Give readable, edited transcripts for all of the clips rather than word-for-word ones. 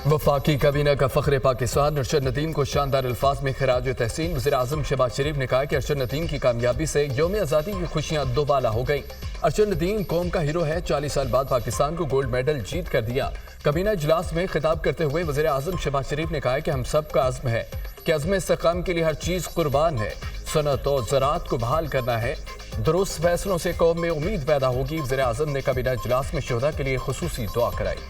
वफाकी काबीना का फ़ख्र पाकिस्तान अरशद नदीम को शानदार अल्फाज में खराज तहसीन। वज़ीर-ए-आज़म शहबाज शरीफ ने कहा कि अरशद नदीम की कामयाबी से यौम आज़ादी की खुशियाँ दोबाला हो गई। अरशद नदीम कौम का हीरो है, 40 साल बाद पाकिस्तान को गोल्ड मेडल जीत कर दिया। काबीना इजलास में खिताब करते हुए वज़ीर-ए-आज़म शहबाज शरीफ ने कहा कि हम सब का अज़्म है कि अज़्म इस्तेहकाम के लिए हर चीज़ कुर्बान है। सनत और ज़राअत को बहाल करना है। दुरुस्त फैसलों से कौम में उम्मीद पैदा होगी। वज़ीर-ए-आज़म ने काबीना इजलास में शोहदा के लिए खुसूसी दुआ कराई।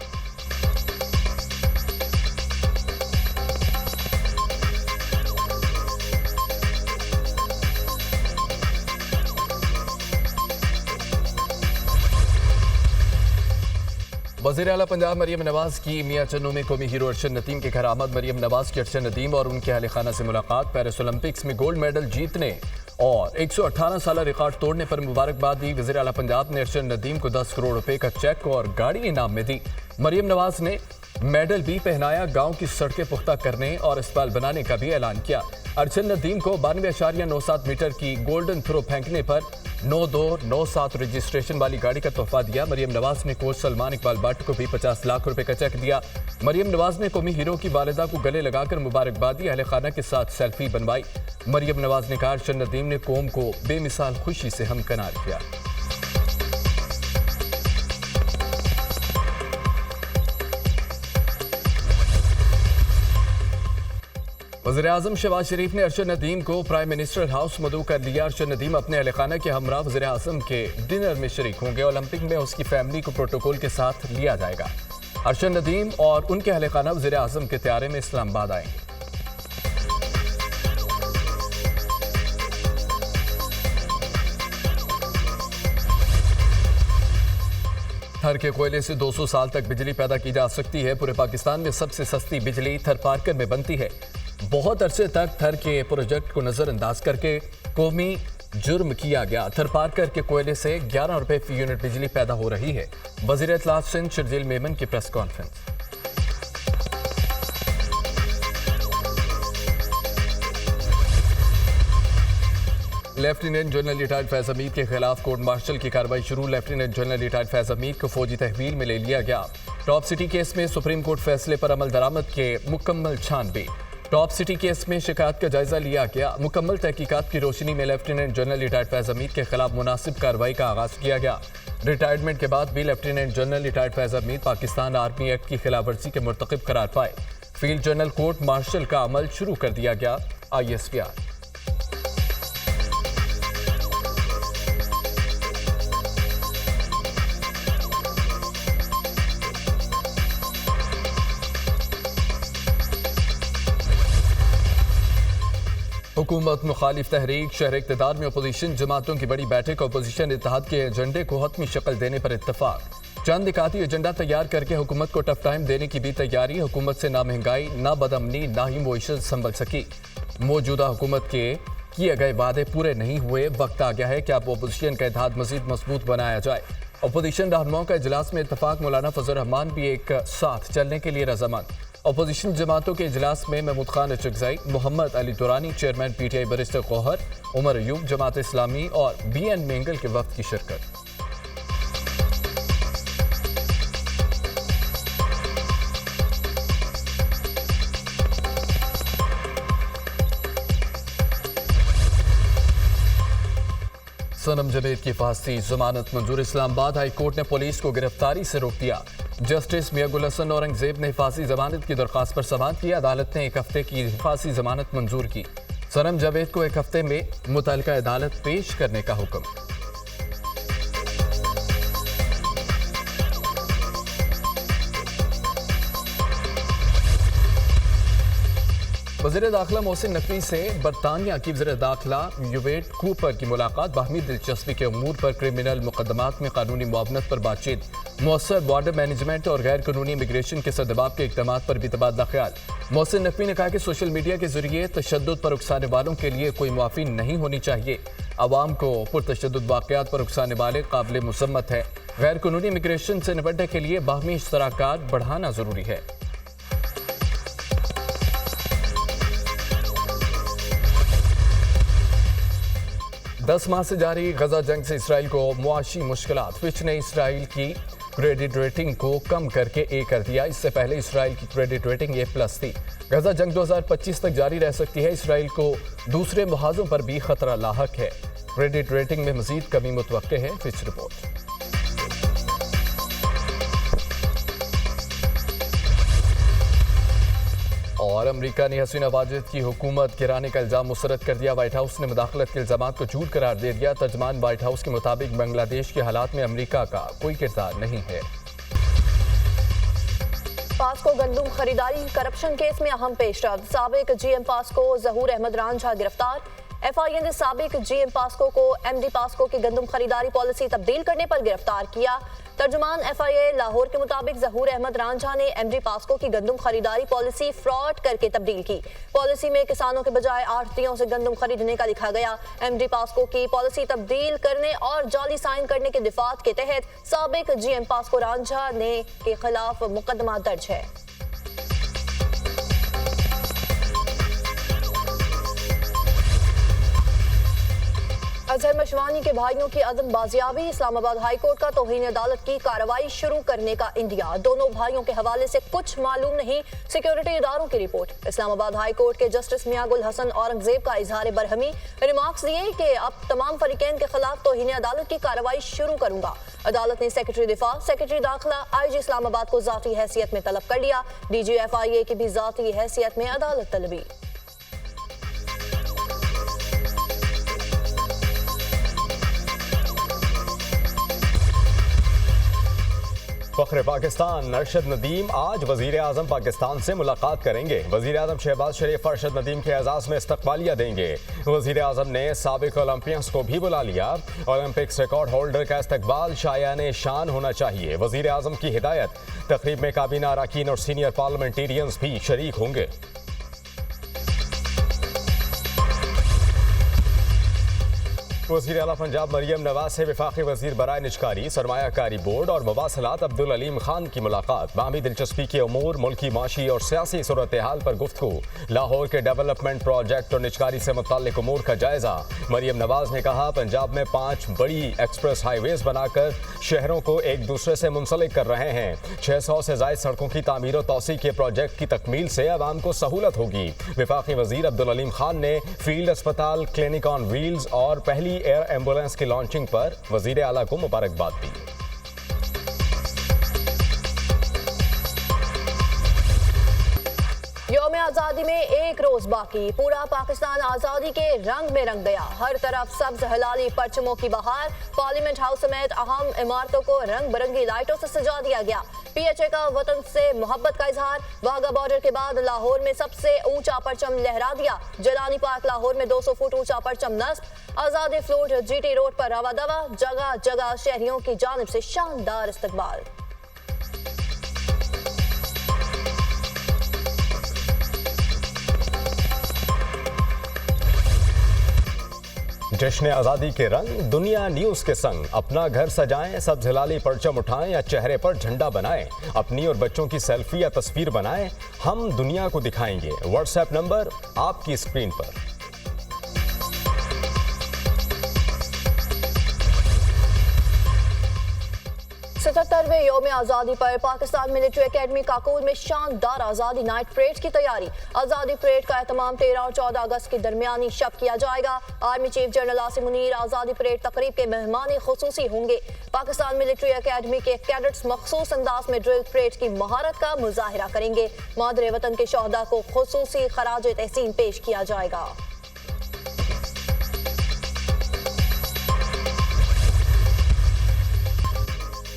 वज़ीर आला पंजाब मरियम नवाज की मियां चन्नू में कौमी हीरो अरशद नदीम के घर आमद। मरियम नवाज की अरशद नदीम और उनके अहल खाना से मुलाकात। पेरिस ओलंपिक्स में गोल्ड मेडल जीतने और 118 साल रिकॉर्ड तोड़ने पर मुबारकबाद दी। वज़ीर आला पंजाब ने अरशद नदीम को 10 करोड़ रुपए का चेक और गाड़ी इनाम में दी। मरियम नवाज ने मेडल भी पहनाया। गांव की सड़कें पुख्ता करने और अस्पताल बनाने का भी ऐलान किया। अरशद नदीम को 92.97 मीटर की गोल्डन थ्रो फेंकने पर 9297 रजिस्ट्रेशन वाली गाड़ी का तोहफा दिया। मरियम नवाज ने कोच सलमान इकबाल भट्ट को भी 50 लाख रुपए का चेक दिया। मरियम नवाज ने कौमी हीरो की वालिदा को गले लगाकर मुबारकबाद दी। अहले खाना के साथ सेल्फी बनवाई। मरियम नवाज ने कहा अरशद नदीम ने कौम को बेमिसाल खुशी से हमकनार किया। वज़ीर-ए-आज़म शहबाज शरीफ ने अरशद नदीम को प्राइम मिनिस्टर हाउस मदऊ कर लिया। अरशद नदीम अपने अहल खाना के हमरा वज़ीर-ए-आज़म के डिनर में शरीक होंगे। ओलंपिक में उसकी फैमिली को प्रोटोकॉल के साथ लिया जाएगा। अरशद नदीम और उनके अहल खाना वज़ीर-ए-आज़म के त्यारे में इस्लामाबाद आएंगे। थर के कोयले से 200 साल तक बिजली पैदा की जा सकती है। पूरे पाकिस्तान में सबसे सस्ती बिजली थर पार्कर में बनती है। बहुत अरसे तक थर के प्रोजेक्ट को नजरअंदाज करके कौमी जुर्म किया गया। थर पार्कर के कोयले से 11 रुपए फी यूनिट बिजली पैदा हो रही है। वज़ीर इत्तलात सिंध शर्जील मेमन की press conference. Lieutenant general retired Faiz Hamid के खिलाफ कोर्ट मार्शल की कार्रवाई शुरू। Lieutenant general retired Faiz Hamid को फौजी तहवील में ले लिया गया। टॉप सिटी केस में सुप्रीम कोर्ट फैसले पर अमल दरामद के मुकम्मल छानबीन। टॉप सिटी केस में शिकायत का जायजा लिया गया। मुकम्मल तहकीकात की रोशनी में lieutenant general retired Faiz Hamid के खिलाफ मुनासिब कार्रवाई का आगाज किया गया। रिटायरमेंट के बाद भी lieutenant general retired Faiz Hamid Pakistan army act की खिलाफ वर्जी के मुर्तकिब करार पाए। फील्ड जनरल कोर्ट मार्शल का अमल शुरू कर दिया गया। ISPR हुकूमत मुखालिफ तहरीक शहर इक़्तिदार में अपोजिशन जमातों की बड़ी बैठक। अपोजिशन इत्तेहाद के एजेंडे को हतमी शक्ल देने पर इत्तफाक। चंद निकाती एजेंडा तैयार करके हुकूमत को टफ टाइम देने की भी तैयारी। हुकूमत से ना महंगाई ना बदअमनी ना ही मुईशत संभल सकी। मौजूदा हुकूमत के किए गए वादे पूरे नहीं हुए। वक्त आ गया है कि अब अपोजिशन का इत्तेहाद मजीद मजबूत बनाया जाए। अपोजिशन रहनुमाओं का इजलास में इत्तफाक। मौलाना फजल रहमान भी एक साथ चलने के लिए रजामंद। अपोजिशन जमातों के इजलास में Mahmood Khan Achakzai, Mohammad Ali Durrani chairman PTI barrister Gohar, Omar Ayub Jamaat Islami और BN मेंगल के वक्त की शिरकत। सनम जवेद की फांसी जमानत मंजूर। इस्लामाबाद हाई कोर्ट ने पुलिस को गिरफ्तारी से रोक दिया। जस्टिस मियां गुल हसन औरंगजेब ने फांसी जमानत की दरख्वास्त पर समाअत की। अदालत ने 1 हफ्ते की फांसी जमानत मंजूर की। सनम जावेद को 1 हफ्ते में मुतल्लिका अदालत पेश करने का हुक्म। वज़ीर दाखिला मोहसिन नकवी से बरतानिया की वज़ीर दाखिला यूवेट कूपर की मुलाकात। बाहमी दिलचस्पी के अमूर पर क्रिमिनल मुकदमात में कानूनी मुआवनत पर बातचीत। मौसर बॉर्डर मैनेजमेंट और गैर कानूनी इमिग्रेशन के सदबाब के इक़दामात पर भी तबादला ख्याल। मोहसिन नकवी ने कहा कि सोशल मीडिया के जरिए तशद्दुद पर उकसाने वालों के लिए कोई मुआफ़ी नहीं होनी चाहिए। अवाम को पुरतशद्दुद वाक़यात पर उकसाने वाले काबिल मुज़म्मत है। गैर कानूनी इमिग्रेशन से निपटने के लिए बाहमी इश्तराकात बढ़ाना जरूरी है। 10 माह से जारी गजा जंग से इसराइल को मुआशी मुश्किलात। फिच ने इसराइल की क्रेडिट रेटिंग को कम करके ए कर दिया। इससे पहले इसराइल की क्रेडिट रेटिंग A+ थी। गजा जंग 2025 तक जारी रह सकती है। इसराइल को दूसरे मुहाजों पर भी खतरा लाहक है। क्रेडिट रेटिंग में मजीद कमी मुतवक्के है। Fitch report. और अमेरिका ने हसीना वाजिद की हुकूमत गिराने का इल्जाम मुस्तरद कर दिया। व्हाइट हाउस ने मुदाखलत के इल्जामात को झूठ करार दे दिया। तर्जमान व्हाइट हाउस के मुताबिक बांग्लादेश के हालात में अमेरिका का कोई किरदार नहीं है। पास्को गंदुम खरीदारी करप्शन केस में अहम पेशरफ। साबिक GM पास्को जहूर अहमद रांझा गिरफ्तार। FIA ने साबिक GM पास्को को MD पास्को की गंदुम खरीदारी पॉलिसी तब्दील करने पर गिरफ्तार किया। तर्जुमान FIA लाहौर के मुताबिक जहूर अहमद रांझा ने MD पास्को की गंदुम खरीदारी पॉलिसी फ्रॉड करके तब्दील की। पॉलिसी में किसानों के बजाय आढ़तियों से गंदुम खरीदने का लिखा गया। MD पास्को की पॉलिसी तब्दील करने और जाली साइन करने के दिफात के तहत साबिक GM पास्को रांझा ने के खिलाफ मुकदमा दर्ज है। अजहर मशवानी के भाइयों की अदम बाजियाबी। इस्लामाबाद हाई कोर्ट का तौहीन अदालत की कार्रवाई शुरू करने का इंदिया। दोनों भाइयों के हवाले से कुछ मालूम नहीं, सिक्योरिटी इदारों की रिपोर्ट। इस्लामाबाद हाई कोर्ट के जस्टिस मियां गुल हसन औरंगजेब का इजहार बरहमी। रिमार्क्स दिए कि अब तमाम फरीकैन के खिलाफ तौहीन अदालत की कार्रवाई शुरू करूंगा। अदालत ने सेक्रेटरी दिफा, सेक्रेटरी दाखिला, IG इस्लामाबाद को जाती हैसियत में तलब कर लिया। DG FIA की भी जाती हैसियत में अदालत तलबी। फख्र पाकिस्तान अरशद नदीम आज वजीर आजम पाकिस्तान से मुलाकात करेंगे। वजीर आजम शहबाज शरीफ अरशद नदीम के एजाज में इस्तकबालिया देंगे। वजीर आजम ने साबिक ओलंपियंस को भी बुला लिया। ओलंपिक्स रिकॉर्ड होल्डर का इस्तकबाल शायाने शान होना चाहिए, वजीर आजम की हिदायत। तकरीब में काबीना अरकान और सीनियर पार्लियामेंटेरियंस भी शरीक होंगे। वज़ीर आला पंजाब मरियम नवाज से वफाकी वजीर बराए निजकारी, सरमायाकारी बोर्ड और मवासलात अब्दुल अलीम खान की मुलाकात। बामी दिलचस्पी के उमूर, मुल्की माशी और सियासी सूरत हाल पर गुफ्तगू। लाहौर के डेवलपमेंट प्रोजेक्ट और निजकारी से मुताल्लिक उमूर का जायजा। मरियम नवाज ने कहा, पंजाब में 5 बड़ी एक्सप्रेस हाईवेज बनाकर शहरों को एक दूसरे से मुंसलिक कर रहे हैं। 600 से ज़ायद सड़कों की तामीर और तौसी के प्रोजेक्ट की तकमील से आवाम को सहूलत होगी। वफाकी वजीर अब्दुल अलीम खान ने फील्ड अस्पताल, क्लिनिक ऑन व्हील्स और पहली एयर एम्बुलेंस की लॉन्चिंग पर वजीर आला को मुबारकबाद दी। यौम आज़ादी में एक रोज बाकी, पूरा पाकिस्तान आज़ादी के रंग में रंग गया। हर तरफ सब्ज हलाली परचमों की बहार। पार्लियामेंट हाउस समेत अहम इमारतों को रंग बिरंगी लाइटों से सजा दिया गया। PHA का वतन से मोहब्बत का इजहार। वाघा बॉर्डर के बाद लाहौर में सबसे ऊंचा परचम लहरा दिया। जलानी पार्क लाहौर में 200 फुट ऊंचा परचम नस्ब। आज़ादी फ्लोट GT रोड पर रवा दवा। जगह जगह शहरियों की जानिब से शानदार इस्तकबाल। जश्न आज़ादी के रंग, दुनिया न्यूज़ के संग। अपना घर सजाएं, सब्ज हिलाली परचम उठाएं या चेहरे पर झंडा बनाएं। अपनी और बच्चों की सेल्फी या तस्वीर बनाएं, हम दुनिया को दिखाएंगे। व्हाट्सएप नंबर आपकी स्क्रीन पर। 77वें यौम आज़ादी पर पाकिस्तान मिलिट्री एकेडमी काकोल में शानदार आज़ादी नाइट परेड की तैयारी। आज़ादी परेड का एहतमाम 13 और 14 अगस्त की दरमियानी शब किया जाएगा। Army chief general Asim Munir आज़ादी परेड तकरीब के मेहमान खुसूसी होंगे। पाकिस्तान मिलिट्री एकेडमी के कैडेट्स मखसूस अंदाज में ड्रिल परेड की महारत का मुजाहिरा करेंगे। मादरे वतन के शोहदा को खुसूसी खराज तहसीन पेश किया जाएगा।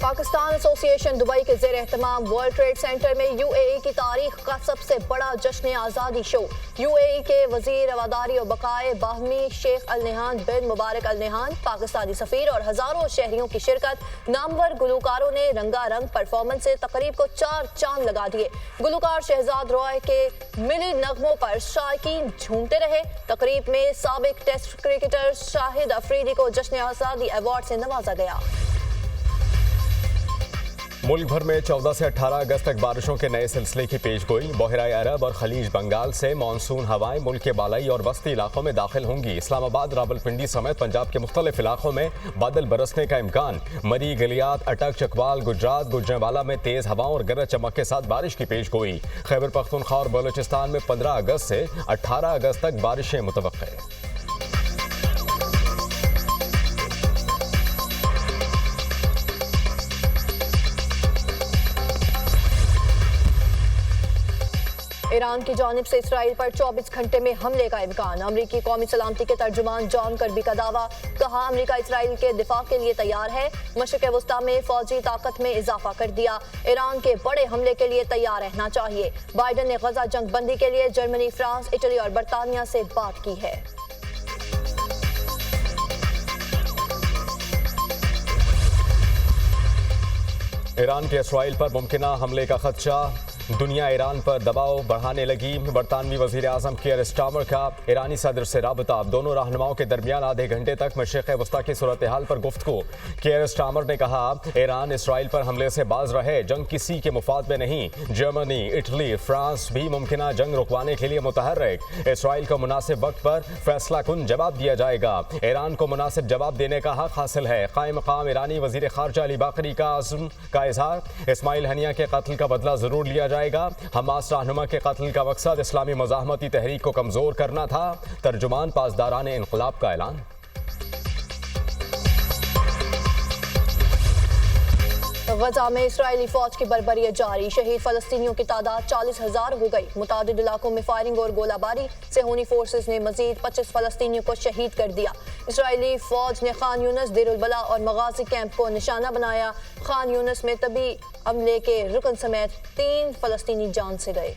पाकिस्तान एसोसिएशन दुबई के ज़ेर एहतमाम वर्ल्ड ट्रेड सेंटर में UAE की तारीख का सबसे बड़ा जश्न आज़ादी शो। UAE के वजीर रवादारी और बकाए बाहमी शेख अल नहान बिन मुबारक अल नहान, पाकिस्तानी सफीर और हजारों शहरियों की शिरकत। नामवर गुलकारों ने रंगारंग परफॉर्मेंस से तकरीब को 4 चांद लगा दिए। गुलकार शहजाद रॉय के मिली नगमों पर शायकीन झूमते रहे। तकरीब में साबिक टेस्ट क्रिकेटर शाहिद अफरीदी को जश्न आज़ादी अवार्ड से नवाजा गया। मुल्क भर में 14 से 18 अगस्त तक बारिशों के नए सिलसिले की पेशगोई। बहराए अरब और खलीज बंगाल से मानसून हवाएं मुल्क के बालाई और वस्ती इलाकों में दाखिल होंगी। इस्लामाबाद, रावलपिंडी समेत पंजाब के मुख्तलिफ इलाकों में बादल बरसने का इम्कान। मरी, गलियात, अटक, चकवाल, गुजरात, गुजरांवाला में तेज हवाओं और गरज चमक के साथ बारिश की पेशगोई। खैबर पख्तूनख्वा और बलूचिस्तान में 15 अगस्त से 18 अगस्त तक बारिशें मुतवक्के। ईरान की जानिब से इसराइल पर 24 घंटे में हमले का इम्कान। अमरीकी कौमी सलामती के तर्जुमान जॉन कर्बी का दावा। कहा, अमरीका इसराइल के दिफा के लिए तैयार है। मशरिक़ वस्ता में फौजी ताकत में इजाफा कर दिया। ईरान के बड़े हमले के लिए तैयार रहना चाहिए। बाइडन ने गजा जंग बंदी के लिए जर्मनी, फ्रांस, इटली और बरतानिया से बात की है। ईरान के इसराइल पर मुमकिना हमले का खदशा। दुनिया ईरान पर दबाव बढ़ाने लगी। बरतानवी वजीर आजम कीयर स्टार्मर का ईरानी सदर से राबता। दोनों रहनुमाओं के दरमियान आधे घंटे तक मशरिक़ वस्ता की सूरत हाल पर गुफ्तगू। कीयर स्टार्मर ने कहा, ईरान इसराइल पर हमले से बाज रहे, जंग किसी के मुफाद में नहीं। जर्मनी, इटली, फ्रांस भी मुमकिना जंग रुकवाने के लिए मुतहर्रिक। इसराइल को मुनासिब वक्त पर फैसला कुन जवाब दिया जाएगा। ईरान को मुनासिब जवाब देने का हक हासिल है। कायम मकाम ईरानी वजीर खारजा अली बाकरी का आज़म का इजहार। इस्माइल हनिया के कत्ल का बदला जरूर लिया जाएगा। हमास रहनुमा के कत्ल का मकसद इस्लामी मज़ाहमती तहरीक को कमजोर करना था। तर्जुमान पासदारान इनकलाब का ऐलान। गजा में इस्राएली फौज की बर्बरियत जारी। शहीद फलस्तीनियों की तादाद 40,000 हो गई। मुतादिद इलाकों में फायरिंग और गोलाबारी। सेहूनी फोर्सेस ने मजीद 25 फलस्तीनियों को शहीद कर दिया। इस्राएली फौज ने खान यूनिस, देर अल बला और मगाजी कैंप को निशाना बनाया। खान यूनिस में तभी हमले के रुकन समेत 3 फलस्तीनी जान से गए।